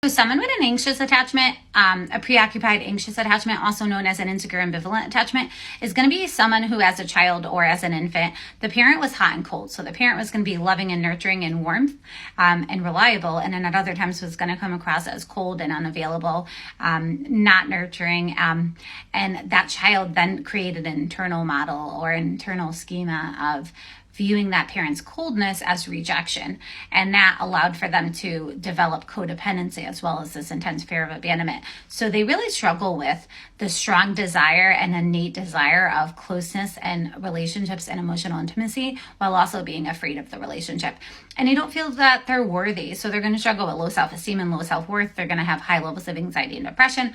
So someone with an anxious attachment, a preoccupied anxious attachment, also known as an insecure ambivalent attachment, is going to be someone who, as a child or as an infant, the parent was hot and cold. So the parent was going to be loving and nurturing and warmth and reliable, and then at other times was going to come across as cold and unavailable, not nurturing. And that child then created an internal model or an internal schema of viewing that parent's coldness as rejection. And that allowed for them to develop codependency as well as this intense fear of abandonment. So they really struggle with the strong desire and innate desire of closeness and relationships and emotional intimacy, while also being afraid of the relationship. And they don't feel that they're worthy. So they're going to struggle with low self-esteem and low self-worth. They're going to have high levels of anxiety and depression.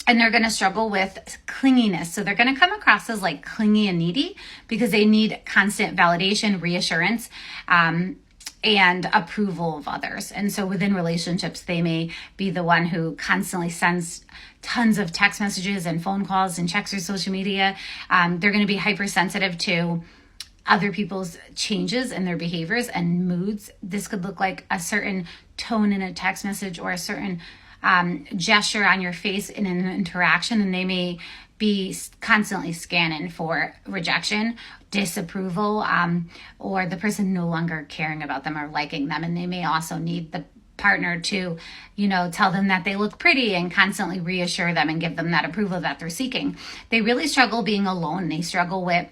And they're going to struggle with clinginess. So they're going to come across as like clingy and needy because they need constant validation, reassurance, and approval of others. And so within relationships, they may be the one who constantly sends tons of text messages and phone calls and checks their social media. They're going to be hypersensitive to other people's changes in their behaviors and moods. This could look like a certain tone in a text message or a certain gesture on your face in an interaction, and they may be constantly scanning for rejection, disapproval, or the person no longer caring about them or liking them. And they may also need the partner to, tell them that they look pretty and constantly reassure them and give them that approval that they're seeking. They really struggle being alone. They struggle with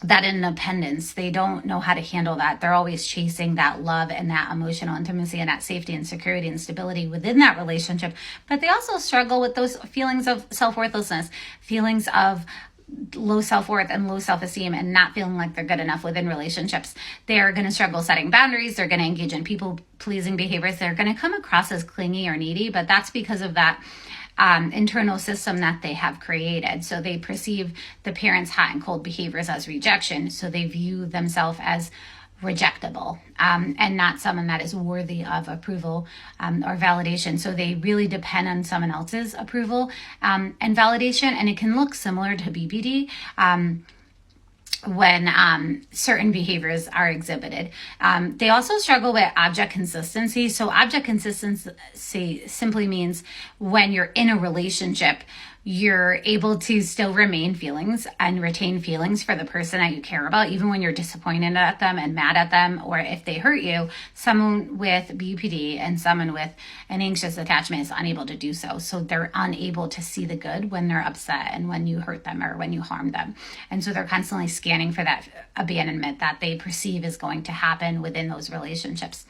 that independence. They don't know how to handle that. They're always chasing that love and that emotional intimacy and that safety and security and stability within that relationship. But they also struggle with those feelings of self-worthlessness, feelings of low self-worth and low self-esteem, and not feeling like they're good enough within relationships. They're going to struggle setting boundaries. They're going to engage in people-pleasing behaviors. They're going to come across as clingy or needy, but that's because of that internal system that they have created. So they perceive the parents' hot and cold behaviors as rejection. So they view themselves as rejectable and not someone that is worthy of approval or validation. So they really depend on someone else's approval and validation. And it can look similar to BPD. When certain behaviors are exhibited. They also struggle with object consistency. So object consistency simply means when you're in a relationship, you're able to still remain feelings and retain feelings for the person that you care about, even when you're disappointed at them and mad at them, or if they hurt you. Someone with BPD and someone with an anxious attachment is unable to do so. So they're unable to see the good when they're upset and when you hurt them or when you harm them. And so they're constantly scanning for that abandonment that they perceive is going to happen within those relationships.